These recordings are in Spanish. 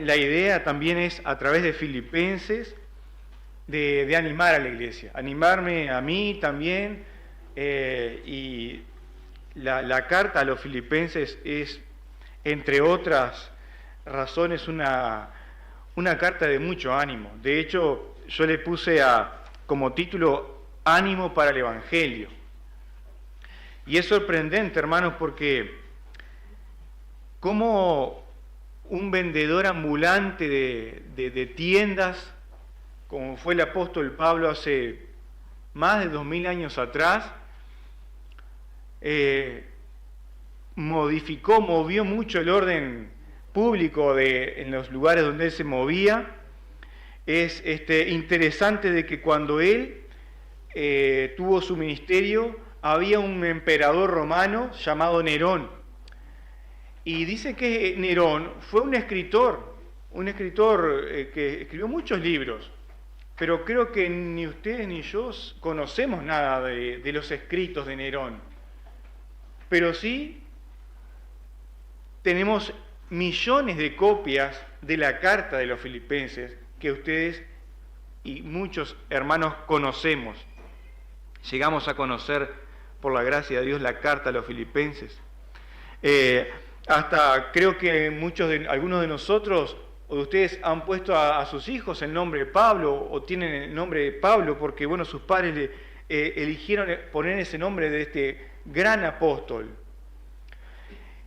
la idea también es, a través de Filipenses, de animar a la iglesia, animarme a mí también, y la carta a los Filipenses es, entre otras razones, una carta de mucho ánimo. De hecho, yo le puse como título Ánimo para el Evangelio. Y es sorprendente, hermanos, porque como un vendedor ambulante de tiendas, como fue el apóstol Pablo hace más de 2000 años atrás, movió mucho el orden público en los lugares donde él se movía. Es interesante de que cuando él tuvo su ministerio, había un emperador romano llamado Nerón. Y dice que Nerón fue un escritor que escribió muchos libros, pero creo que ni ustedes ni yo conocemos nada de los escritos de Nerón. Pero sí tenemos millones de copias de la carta de los Filipenses que ustedes y muchos hermanos conocemos. Llegamos a conocer, por la gracia de Dios, la carta a los Filipenses. Hasta creo que algunos de nosotros o de ustedes han puesto a sus hijos el nombre de Pablo, o tienen el nombre de Pablo porque, bueno, sus padres eligieron poner ese nombre de este gran apóstol.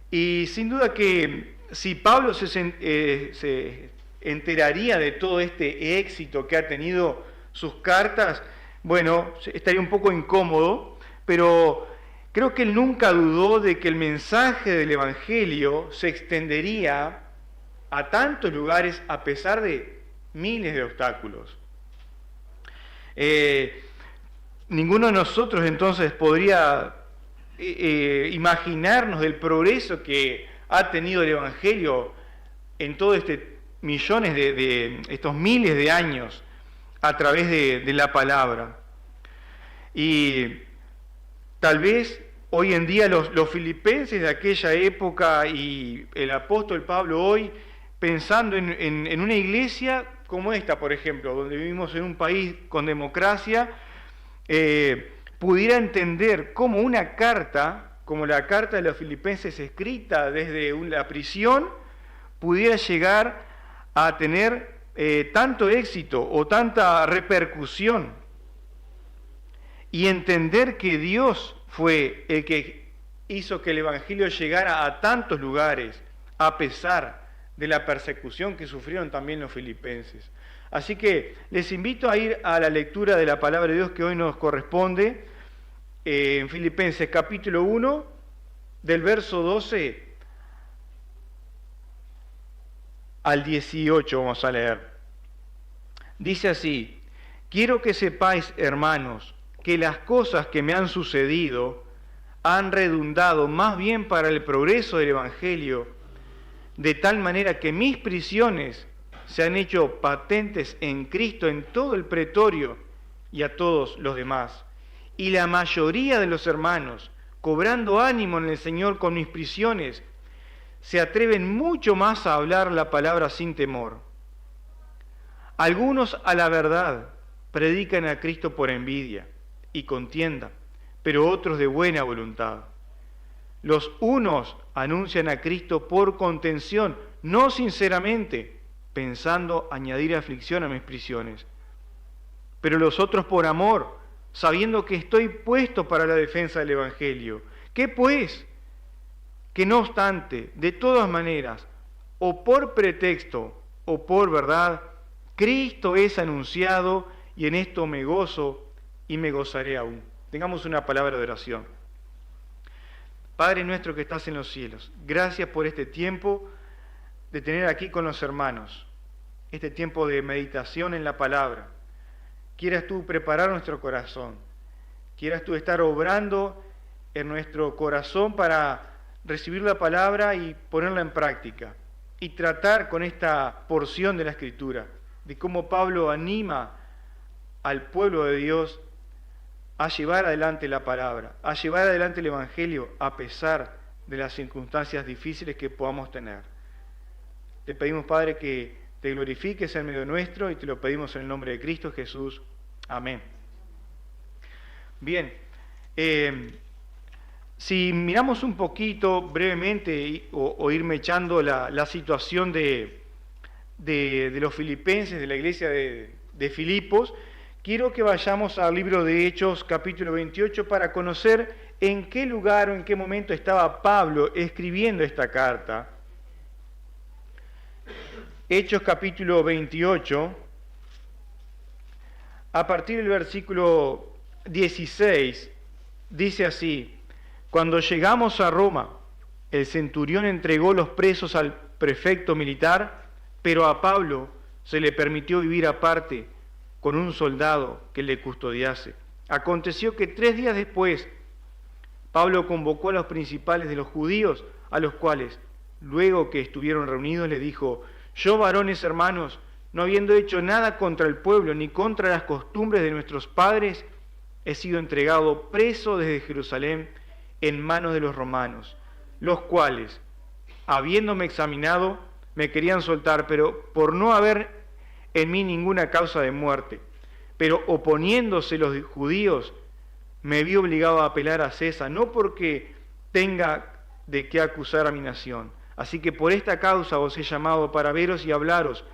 Y sin duda que si Pablo se enteraría de todo este éxito que ha tenido sus cartas, bueno, estaría un poco incómodo, pero creo que él nunca dudó de que el mensaje del Evangelio se extendería a tantos lugares a pesar de miles de obstáculos. Ninguno de nosotros entonces podría imaginarnos del progreso que ha tenido el Evangelio en todos millones de estos miles de años a través de la palabra. Y tal vez hoy en día los filipenses de aquella época y el apóstol Pablo hoy, pensando en una iglesia como esta, por ejemplo, donde vivimos en un país con democracia, pudiera entender cómo una carta, como la carta de los filipenses escrita desde la prisión, pudiera llegar a tener tanto éxito o tanta repercusión, y entender que Dios fue el que hizo que el Evangelio llegara a tantos lugares, a pesar de la persecución que sufrieron también los filipenses. Así que les invito a ir a la lectura de la palabra de Dios que hoy nos corresponde, en Filipenses capítulo 1, del verso 12 al 18 vamos a leer. Dice así: quiero que sepáis, hermanos, que las cosas que me han sucedido han redundado más bien para el progreso del Evangelio, de tal manera que mis prisiones se han hecho patentes en Cristo en todo el pretorio y a todos los demás. Y la mayoría de los hermanos, cobrando ánimo en el Señor con mis prisiones, se atreven mucho más a hablar la palabra sin temor. Algunos, a la verdad, predican a Cristo por envidia y contienda, pero otros de buena voluntad. Los unos anuncian a Cristo por contención, no sinceramente, pensando añadir aflicción a mis prisiones. Pero los otros por amor, sabiendo que estoy puesto para la defensa del Evangelio. ¿Qué pues? Que no obstante, de todas maneras, o por pretexto o por verdad, Cristo es anunciado, y en esto me gozo y me gozaré aún. Tengamos una palabra de oración. Padre nuestro que estás en los cielos, gracias por este tiempo de tener aquí con los hermanos, este tiempo de meditación en la palabra. Quieras tú preparar nuestro corazón, quieras tú estar obrando en nuestro corazón para recibir la palabra y ponerla en práctica, y tratar con esta porción de la Escritura, de cómo Pablo anima al pueblo de Dios a llevar adelante la palabra, a llevar adelante el Evangelio a pesar de las circunstancias difíciles que podamos tener. Te pedimos, Padre, que te glorifiques en medio nuestro y te lo pedimos en el nombre de Cristo Jesús. Amén. Bien, si miramos un poquito brevemente o irme echando la situación de los filipenses, de la iglesia de Filipos, quiero que vayamos al libro de Hechos, capítulo 28, para conocer en qué lugar o en qué momento estaba Pablo escribiendo esta carta. Hechos, capítulo 28, a partir del versículo 16, dice así: cuando llegamos a Roma, el centurión entregó los presos al prefecto militar, pero a Pablo se le permitió vivir aparte con un soldado que le custodiase. Aconteció que 3 días después, Pablo convocó a los principales de los judíos, a los cuales, luego que estuvieron reunidos, le dijo: yo, varones hermanos, no habiendo hecho nada contra el pueblo ni contra las costumbres de nuestros padres, he sido entregado preso desde Jerusalén en manos de los romanos, los cuales, habiéndome examinado, me querían soltar, pero por no haber en mí ninguna causa de muerte. Pero oponiéndose los judíos, me vi obligado a apelar a César, no porque tenga de qué acusar a mi nación. Así que por esta causa os he llamado para veros y hablaros,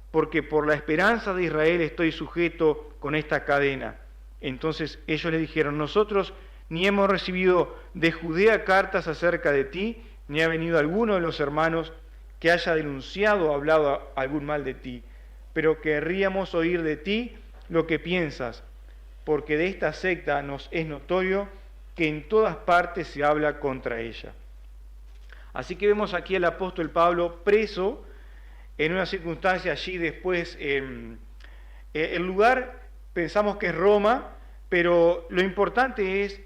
porque por la esperanza de Israel estoy sujeto con esta cadena. Entonces ellos le dijeron: nosotros ni hemos recibido de Judea cartas acerca de ti, ni ha venido alguno de los hermanos que haya denunciado o hablado algún mal de ti, pero querríamos oír de ti lo que piensas, porque de esta secta nos es notorio que en todas partes se habla contra ella. Así que vemos aquí al apóstol Pablo preso en una circunstancia allí después. El lugar pensamos que es Roma, pero lo importante es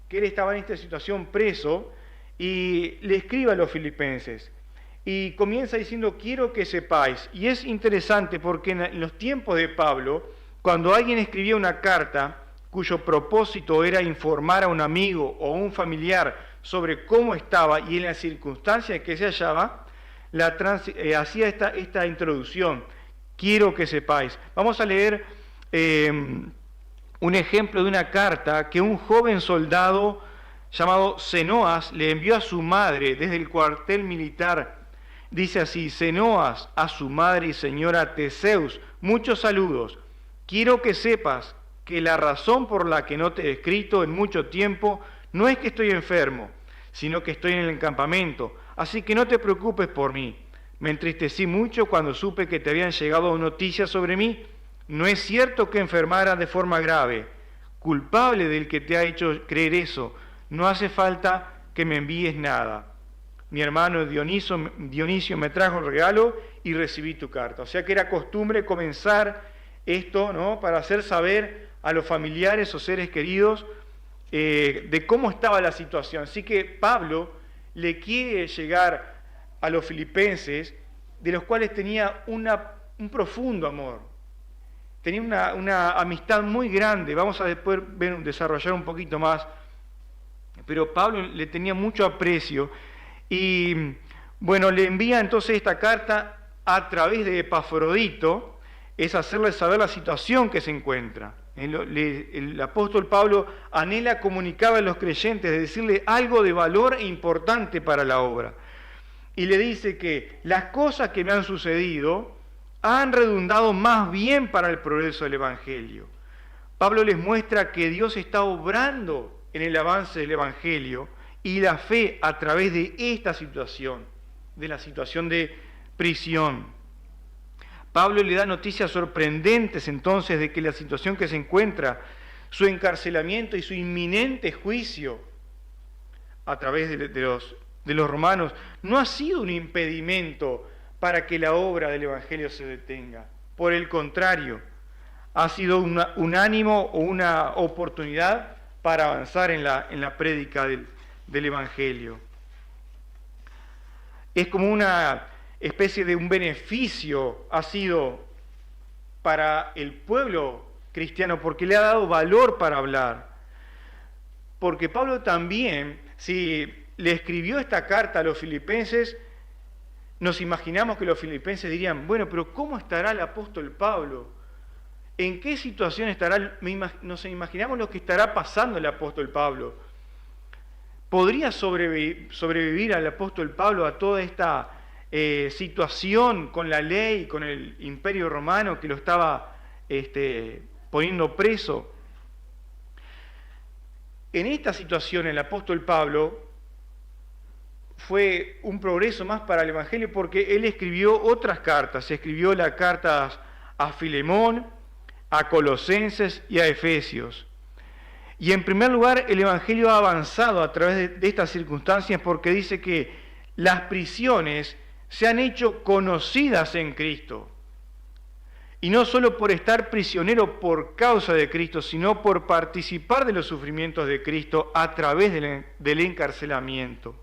que él estaba en esta situación preso y le escribe a los filipenses. Y comienza diciendo: quiero que sepáis. Y es interesante porque en los tiempos de Pablo, cuando alguien escribía una carta cuyo propósito era informar a un amigo o un familiar sobre cómo estaba y en la circunstancia en que se hallaba, hacía esta introducción: quiero que sepáis. Vamos a leer un ejemplo de una carta que un joven soldado llamado Zenoas le envió a su madre desde el cuartel militar. Dice así: Zenoas, a su madre y señora Teseus, muchos saludos. Quiero que sepas que la razón por la que no te he escrito en mucho tiempo no es que estoy enfermo, sino que estoy en el campamento, así que no te preocupes por mí. Me entristecí mucho cuando supe que te habían llegado noticias sobre mí. No es cierto que enfermara de forma grave. Culpable del que te ha hecho creer no hace falta que me envíes nada. Mi hermano Dionisio me trajo el regalo y recibí tu carta. O sea que era costumbre comenzar esto, ¿no?, para hacer saber a los familiares o seres queridos de cómo estaba la situación. Así que Pablo le quiere llegar a los filipenses, de los cuales tenía un profundo amor. Tenía una amistad muy grande. Vamos a después desarrollar un poquito más. Pero Pablo le tenía mucho aprecio. Y bueno, le envía entonces esta carta a través de Epafrodito, es hacerle saber la situación que se encuentra. El apóstol Pablo anhela comunicar a los creyentes, de decirle algo de valor e importante para la obra. Y le dice que las cosas que me han sucedido han redundado más bien para el progreso del Evangelio. Pablo les muestra que Dios está obrando en el avance del Evangelio y la fe a través de esta situación, de la situación de prisión. Pablo le da noticias sorprendentes entonces de que la situación que se encuentra, su encarcelamiento y su inminente juicio a través de los romanos, no ha sido un impedimento para que la obra del Evangelio se detenga. Por el contrario, ha sido un ánimo o una oportunidad para avanzar en la prédica del Evangelio. Es como una especie de un beneficio ha sido para el pueblo cristiano, porque le ha dado valor para hablar. Porque Pablo también, si le escribió esta carta a los filipenses, nos imaginamos que los filipenses dirían, bueno, pero ¿cómo estará el apóstol Pablo? ¿En qué situación estará? Nos imaginamos lo que estará pasando el apóstol Pablo. ¿Podría sobrevivir al apóstol Pablo a toda esta situación con la ley, con el imperio romano que lo estaba poniendo preso? En esta situación el apóstol Pablo fue un progreso más para el Evangelio porque él escribió otras cartas. Escribió las cartas a Filemón, a Colosenses y a Efesios. Y en primer lugar, el Evangelio ha avanzado a través de estas circunstancias porque dice que las prisiones se han hecho conocidas en Cristo. Y no solo por estar prisionero por causa de Cristo, sino por participar de los sufrimientos de Cristo a través del encarcelamiento.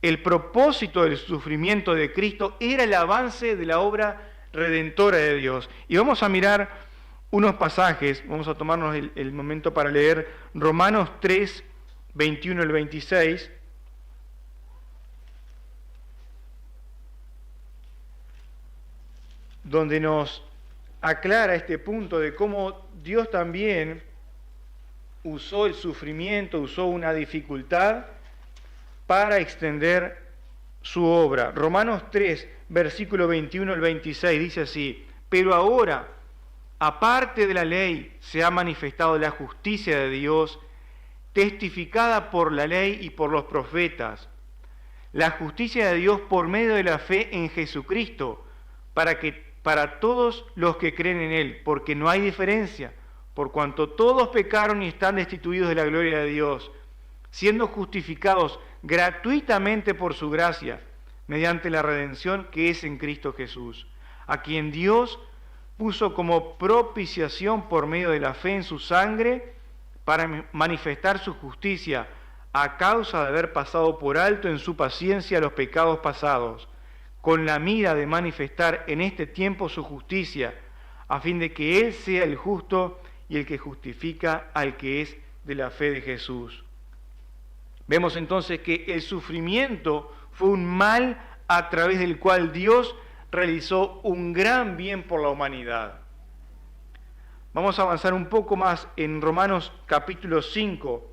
El propósito del sufrimiento de Cristo era el avance de la obra redentora de Dios. Y vamos a mirar unos pasajes, vamos a tomarnos el momento para leer Romanos 3, 21 al 26. Donde nos aclara este punto de cómo Dios también usó el sufrimiento, usó una dificultad para extender su obra. Romanos 3, versículo 21 al 26 dice así: pero ahora, aparte de la ley, se ha manifestado la justicia de Dios, testificada por la ley y por los profetas, la justicia de Dios por medio de la fe en Jesucristo, para todos los que creen en Él, porque no hay diferencia, por cuanto todos pecaron y están destituidos de la gloria de Dios, siendo justificados gratuitamente por su gracia, mediante la redención que es en Cristo Jesús, a quien Dios puso como propiciación por medio de la fe en su sangre, para manifestar su justicia, a causa de haber pasado por alto en su paciencia los pecados pasados, con la mira de manifestar en este tiempo su justicia, a fin de que Él sea el justo y el que justifica al que es de la fe de Jesús. Vemos entonces que el sufrimiento fue un mal a través del cual Dios realizó un gran bien por la humanidad. Vamos a avanzar un poco más en Romanos capítulo 5,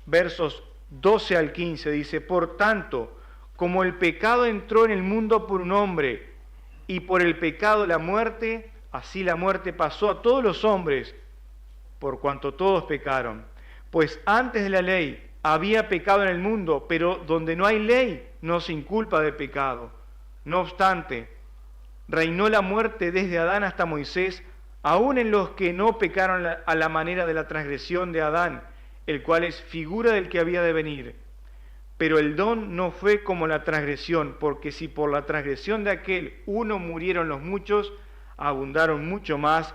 versos 12 al 15. Dice: por tanto, como el pecado entró en el mundo por un hombre, y por el pecado la muerte, así la muerte pasó a todos los hombres, por cuanto todos pecaron. Pues antes de la ley había pecado en el mundo, pero donde no hay ley no se inculpa de pecado. No obstante, reinó la muerte desde Adán hasta Moisés, aun en los que no pecaron a la manera de la transgresión de Adán, el cual es figura del que había de venir. Pero el don no fue como la transgresión, porque si por la transgresión de aquel uno murieron los muchos, abundaron mucho más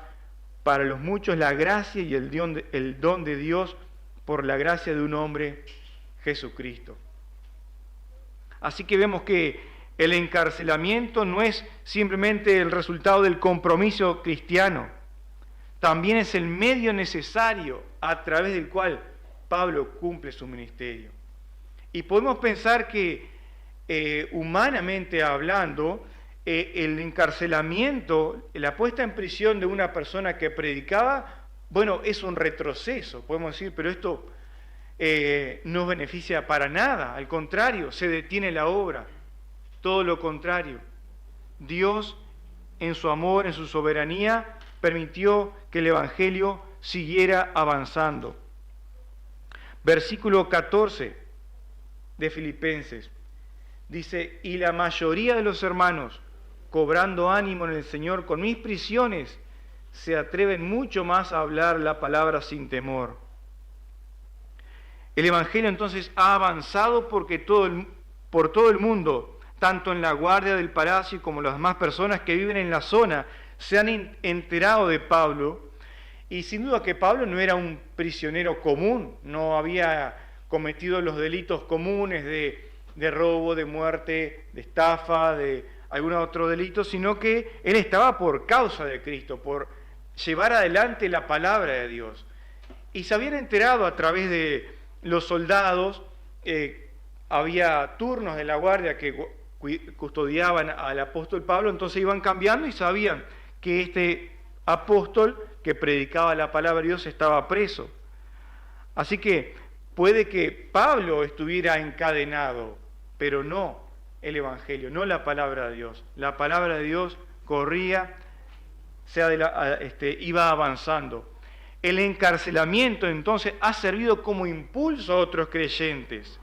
para los muchos la gracia y el don de Dios por la gracia de un hombre, Jesucristo. Así que vemos que el encarcelamiento no es simplemente el resultado del compromiso cristiano, también es el medio necesario a través del cual Pablo cumple su ministerio. Y podemos pensar que, humanamente hablando, el encarcelamiento, la puesta en prisión de una persona que predicaba, bueno, es un retroceso, podemos decir, pero esto no beneficia para nada, al contrario, se detiene la obra, todo lo contrario. Dios, en su amor, en su soberanía, permitió que el Evangelio siguiera avanzando. Versículo 14 de Filipenses dice: y la mayoría de los hermanos, cobrando ánimo en el Señor con mis prisiones, se atreven mucho más a hablar la palabra sin temor. El Evangelio entonces ha avanzado porque por todo el mundo, tanto en la guardia del palacio como las demás personas que viven en la zona, se han enterado de Pablo. Y sin duda que Pablo no era un prisionero común, no había cometido los delitos comunes de robo, de muerte, de estafa, de algún otro delito, sino que él estaba por causa de Cristo, por llevar adelante la palabra de Dios. Y se habían enterado a través de los soldados, había turnos de la guardia que custodiaban al apóstol Pablo, entonces iban cambiando y sabían que este apóstol que predicaba la palabra de Dios estaba preso. Así que puede que Pablo estuviera encadenado, pero no el Evangelio, no la palabra de Dios. La palabra de Dios corría, iba avanzando. El encarcelamiento entonces ha servido como impulso a otros creyentes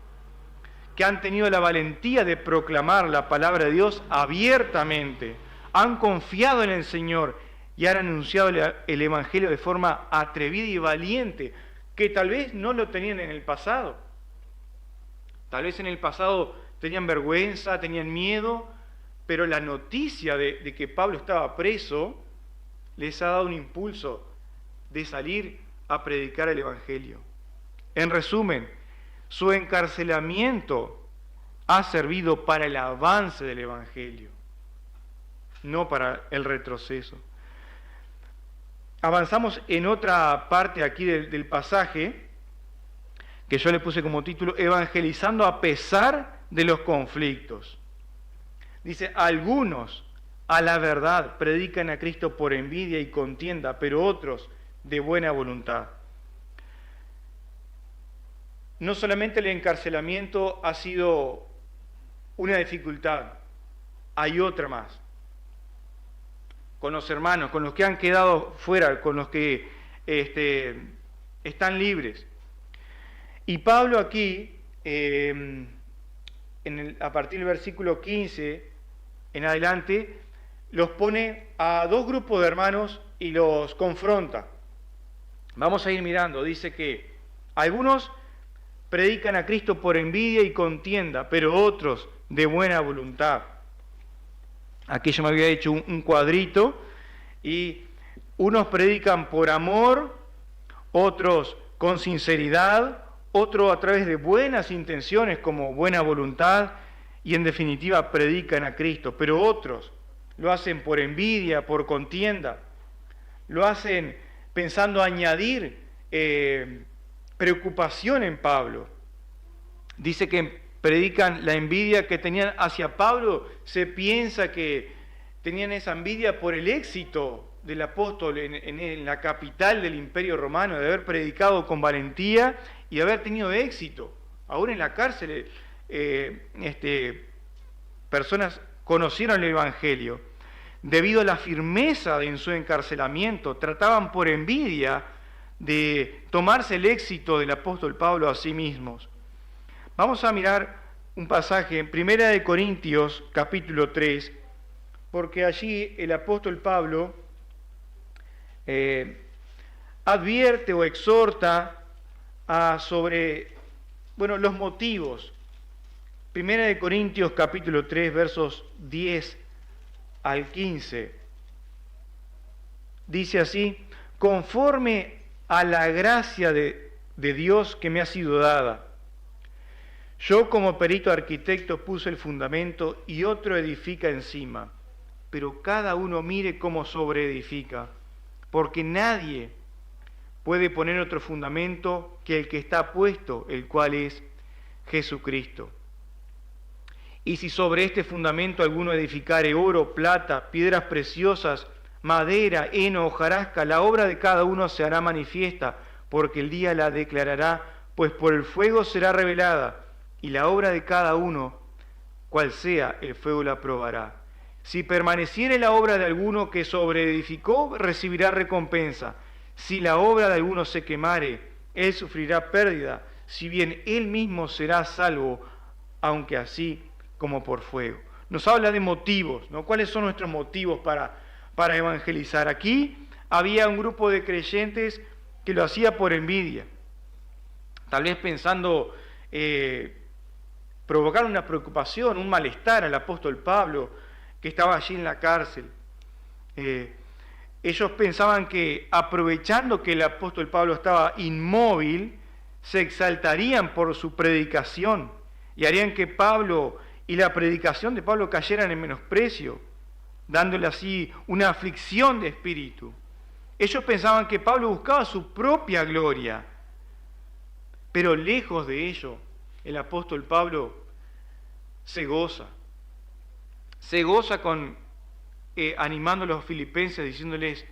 que han tenido la valentía de proclamar la palabra de Dios abiertamente, han confiado en el Señor y han anunciado el Evangelio de forma atrevida y valiente, que tal vez no lo tenían en el pasado. Tal vez en el pasado tenían vergüenza, tenían miedo, pero la noticia de que Pablo estaba preso les ha dado un impulso de salir a predicar el Evangelio. En resumen, su encarcelamiento ha servido para el avance del Evangelio, no para el retroceso. Avanzamos en otra parte aquí del pasaje, que yo le puse como título, Evangelizando a pesar de los conflictos. Dice, algunos a la verdad predican a Cristo por envidia y contienda, pero otros de buena voluntad. No solamente el encarcelamiento ha sido una dificultad, hay otra más. Con los hermanos, con los que han quedado fuera, con los que están libres. Y Pablo aquí, a partir del versículo 15 en adelante, los pone a dos grupos de hermanos y los confronta. Vamos a ir mirando, dice que algunos predican a Cristo por envidia y contienda, pero otros de buena voluntad. Aquí yo me había hecho un cuadrito y unos predican por amor, otros con sinceridad, otros a través de buenas intenciones como buena voluntad y en definitiva predican a Cristo, pero otros lo hacen por envidia, por contienda, lo hacen pensando añadir preocupación en Pablo. Dice que predican la envidia que tenían hacia Pablo, se piensa que tenían esa envidia por el éxito del apóstol en la capital del Imperio Romano, de haber predicado con valentía y haber tenido éxito. Aún en la cárcel, personas conocieron el Evangelio. Debido a la firmeza en su encarcelamiento, trataban por envidia de tomarse el éxito del apóstol Pablo a sí mismos. Vamos a mirar un pasaje en 1 Corintios capítulo 3, porque allí el apóstol Pablo advierte o exhorta sobre los motivos. 1 Corintios capítulo 3, versos 10 al 15. Dice así, conforme a la gracia de Dios que me ha sido dada, yo como perito arquitecto puse el fundamento y otro edifica encima, pero cada uno mire cómo sobreedifica, porque nadie puede poner otro fundamento que el que está puesto, el cual es Jesucristo. Y si sobre este fundamento alguno edificare oro, plata, piedras preciosas, madera, heno, hojarasca, la obra de cada uno se hará manifiesta, porque el día la declarará, pues por el fuego será revelada, y la obra de cada uno, cual sea, el fuego la probará. Si permaneciere la obra de alguno que sobreedificó, recibirá recompensa. Si la obra de alguno se quemare, él sufrirá pérdida, si bien él mismo será salvo, aunque así como por fuego. Nos habla de motivos, ¿no? ¿Cuáles son nuestros motivos para evangelizar? Aquí había un grupo de creyentes que lo hacía por envidia, tal vez pensando provocar una preocupación, un malestar al apóstol Pablo, que estaba allí en la cárcel. Ellos pensaban que aprovechando que el apóstol Pablo estaba inmóvil, se exaltarían por su predicación y harían que Pablo y la predicación de Pablo cayeran en menosprecio, dándole así una aflicción de espíritu. Ellos pensaban que Pablo buscaba su propia gloria, pero lejos de ello, el apóstol Pablo se goza, se goza animando a los filipenses, diciéndoles,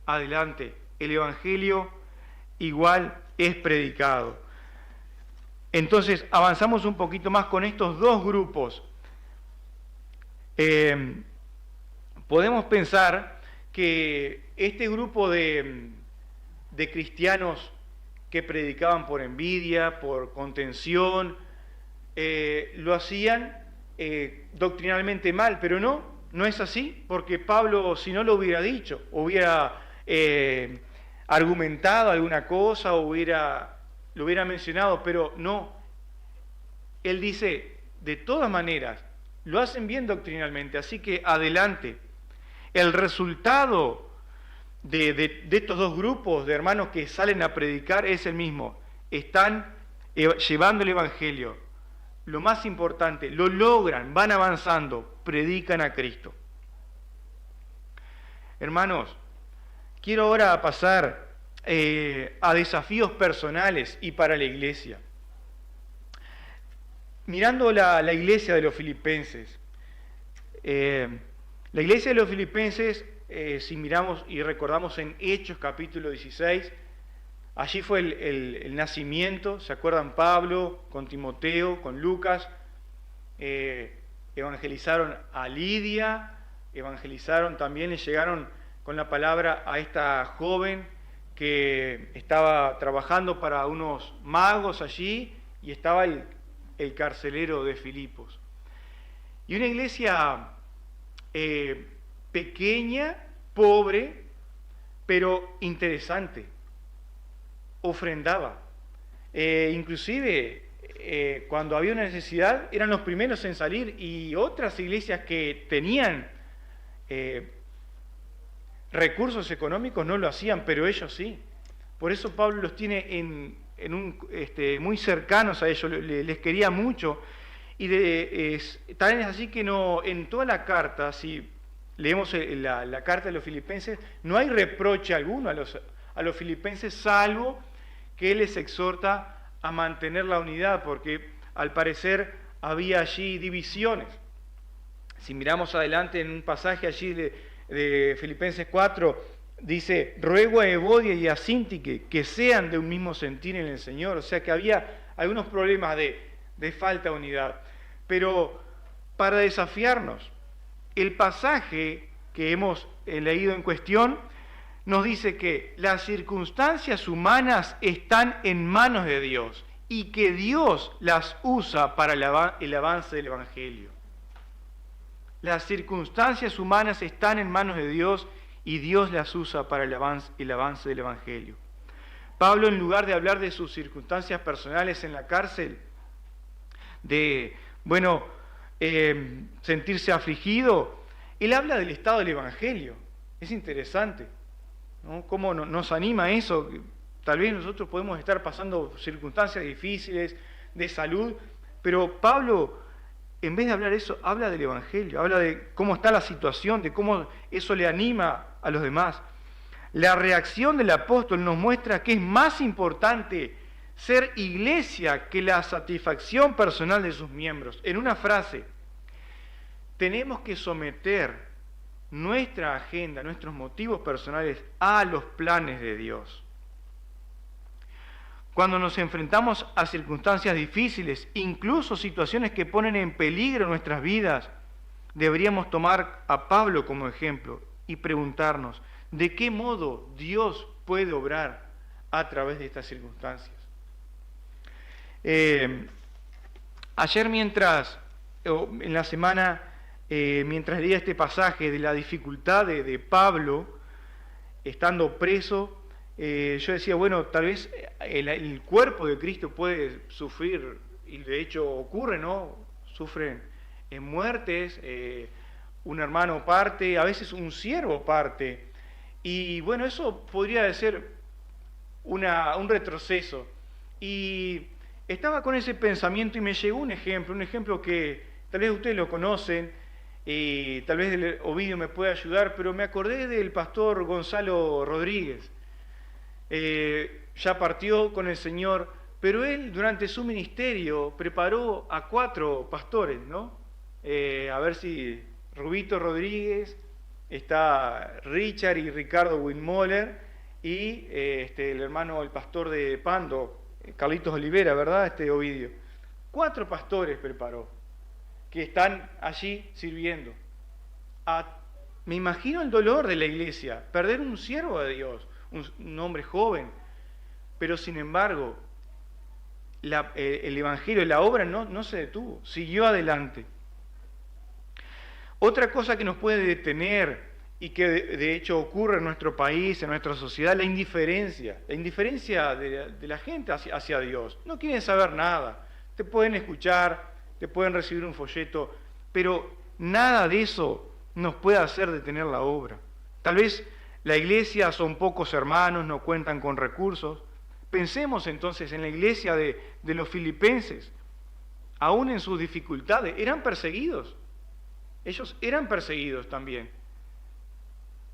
adelante, el Evangelio igual es predicado. Entonces, avanzamos un poquito más con estos dos grupos. Podemos pensar que este grupo de cristianos que predicaban por envidia, por contención, lo hacían doctrinalmente mal, pero no es así, porque Pablo, si no lo hubiera dicho, hubiera argumentado alguna cosa, lo hubiera mencionado, pero no. Él dice, de todas maneras, lo hacen bien doctrinalmente, así que adelante. El resultado de estos dos grupos de hermanos que salen a predicar es el mismo. Están llevando el Evangelio. Lo más importante, lo logran, van avanzando, predican a Cristo. Hermanos, quiero ahora pasar a desafíos personales y para la iglesia. Mirando la iglesia de los filipenses, la iglesia de los filipenses, si miramos y recordamos en Hechos capítulo 16, allí fue el nacimiento, ¿se acuerdan? Pablo con Timoteo, con Lucas, evangelizaron a Lidia, evangelizaron también, le llegaron con la palabra a esta joven que estaba trabajando para unos magos allí y estaba el carcelero de Filipos. Y una iglesia pequeña, pobre, pero interesante. Ofrendaba. Inclusive, cuando había una necesidad, eran los primeros en salir, y otras iglesias que tenían recursos económicos no lo hacían, pero ellos sí. Por eso Pablo los tiene muy cercanos a ellos, les quería mucho. Y tal es así que en toda la carta, si leemos la carta de los filipenses, no hay reproche alguno a los filipenses, salvo que él les exhorta a mantener la unidad, porque al parecer había allí divisiones. Si miramos adelante en un pasaje allí de Filipenses 4, dice, ruego a Evodia y a Síntique que sean de un mismo sentir en el Señor. O sea que había algunos problemas de falta de unidad. Pero para desafiarnos, el pasaje que hemos leído en cuestión nos dice que las circunstancias humanas están en manos de Dios y que Dios las usa para el avance del Evangelio. Las circunstancias humanas están en manos de Dios y Dios las usa para el avance del Evangelio. Pablo, en lugar de hablar de sus circunstancias personales en la cárcel, de, sentirse afligido, él habla del estado del Evangelio. Es interesante, ¿no? Cómo nos anima eso. Tal vez nosotros podemos estar pasando circunstancias difíciles de salud, pero Pablo, en vez de hablar de eso, habla del Evangelio, habla de cómo está la situación, de cómo eso le anima a los demás. La reacción del apóstol nos muestra que es más importante ser iglesia que la satisfacción personal de sus miembros. En una frase, tenemos que someter nuestra agenda, nuestros motivos personales a los planes de Dios. Cuando nos enfrentamos a circunstancias difíciles, incluso situaciones que ponen en peligro nuestras vidas, deberíamos tomar a Pablo como ejemplo y preguntarnos, ¿de qué modo Dios puede obrar a través de estas circunstancias? Ayer en la semana, mientras leía este pasaje de la dificultad de Pablo, estando preso, yo decía, tal vez el cuerpo de Cristo puede sufrir, y de hecho ocurre, ¿no? Sufren muertes, un hermano parte, a veces un siervo parte, y eso podría ser un retroceso. Y estaba con ese pensamiento y me llegó un ejemplo que tal vez ustedes lo conocen, y tal vez Ovidio me pueda ayudar, pero me acordé del pastor Gonzalo Rodríguez. Ya partió con el Señor, pero él durante su ministerio preparó a 4 pastores, ¿no? A ver si Rubito Rodríguez, está Richard y Ricardo Winmoller y el hermano, el pastor de Pando, Carlitos Olivera, ¿verdad? Ovidio. 4 pastores preparó que están allí sirviendo. Me imagino el dolor de la iglesia, perder un siervo de Dios, un hombre joven, pero sin embargo, el Evangelio, la obra no se detuvo, siguió adelante. Otra cosa que nos puede detener y que de hecho ocurre en nuestro país, en nuestra sociedad, la indiferencia de la gente hacia Dios. No quieren saber nada, te pueden escuchar, te pueden recibir un folleto, pero nada de eso nos puede hacer detener la obra. Tal vez la iglesia son pocos hermanos, no cuentan con recursos. Pensemos entonces en la iglesia de los filipenses, aún en sus dificultades, eran perseguidos. Ellos eran perseguidos también,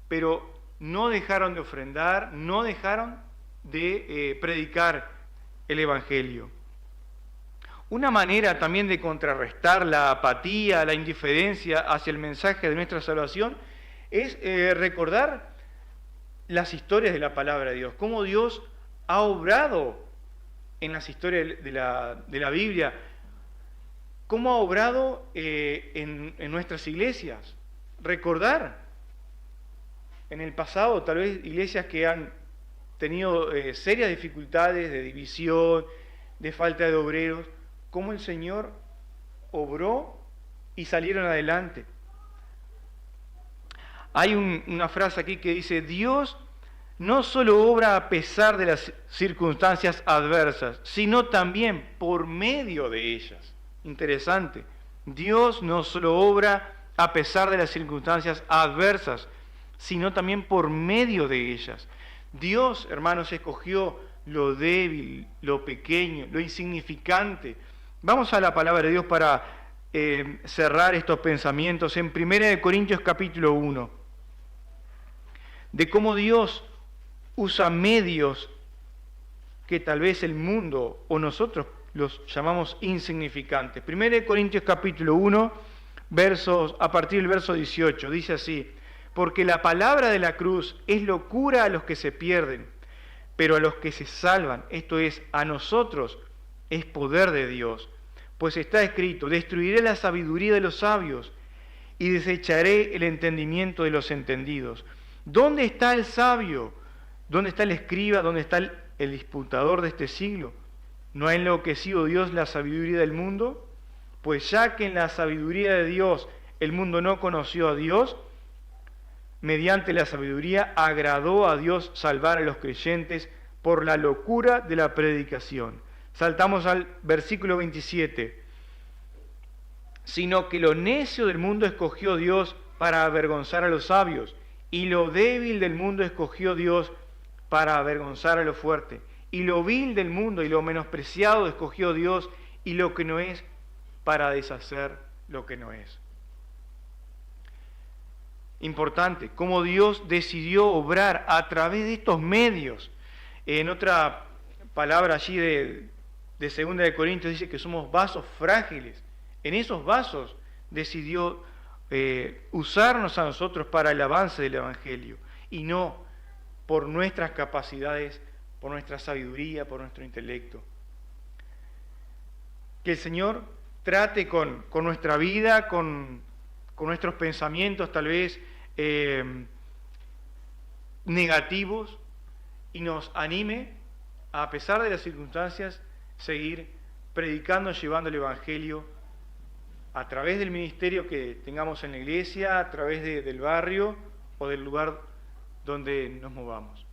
pero no dejaron de ofrendar, no dejaron de predicar el Evangelio. Una manera también de contrarrestar la apatía, la indiferencia hacia el mensaje de nuestra salvación es recordar las historias de la palabra de Dios, cómo Dios ha obrado en las historias de la Biblia, cómo ha obrado en nuestras iglesias. Recordar en el pasado tal vez iglesias que han tenido serias dificultades de división, de falta de obreros, cómo el Señor obró y salieron adelante. Hay una frase aquí que dice: Dios no solo obra a pesar de las circunstancias adversas, sino también por medio de ellas. Interesante. Dios no solo obra a pesar de las circunstancias adversas, sino también por medio de ellas. Dios, hermanos, escogió lo débil, lo pequeño, lo insignificante. Vamos a la palabra de Dios para cerrar estos pensamientos en 1 Corintios capítulo 1, de cómo Dios usa medios que tal vez el mundo o nosotros los llamamos insignificantes. 1 Corintios capítulo 1, a partir del verso 18, dice así: porque la palabra de la cruz es locura a los que se pierden, pero a los que se salvan, esto es, a nosotros, es poder de Dios. Pues está escrito: destruiré la sabiduría de los sabios y desecharé el entendimiento de los entendidos. ¿Dónde está el sabio? ¿Dónde está el escriba? ¿Dónde está el disputador de este siglo? ¿No ha enloquecido Dios la sabiduría del mundo? Pues ya que en la sabiduría de Dios el mundo no conoció a Dios, mediante la sabiduría agradó a Dios salvar a los creyentes por la locura de la predicación. Saltamos al versículo 27. Sino que lo necio del mundo escogió Dios para avergonzar a los sabios, y lo débil del mundo escogió Dios para avergonzar a lo fuerte. Y lo vil del mundo y lo menospreciado escogió Dios, y lo que no es, para deshacer lo que no es. Importante, cómo Dios decidió obrar a través de estos medios. En otra palabra allí de 2 de Corintios dice que somos vasos frágiles. En esos vasos decidió usarnos a nosotros para el avance del Evangelio, y no por nuestras capacidades, por nuestra sabiduría, por nuestro intelecto. Que el Señor trate con nuestra vida, con nuestros pensamientos tal vez negativos, y nos anime a pesar de las circunstancias, seguir predicando, llevando el Evangelio a través del ministerio que tengamos en la iglesia, a través del barrio o del lugar donde nos movamos.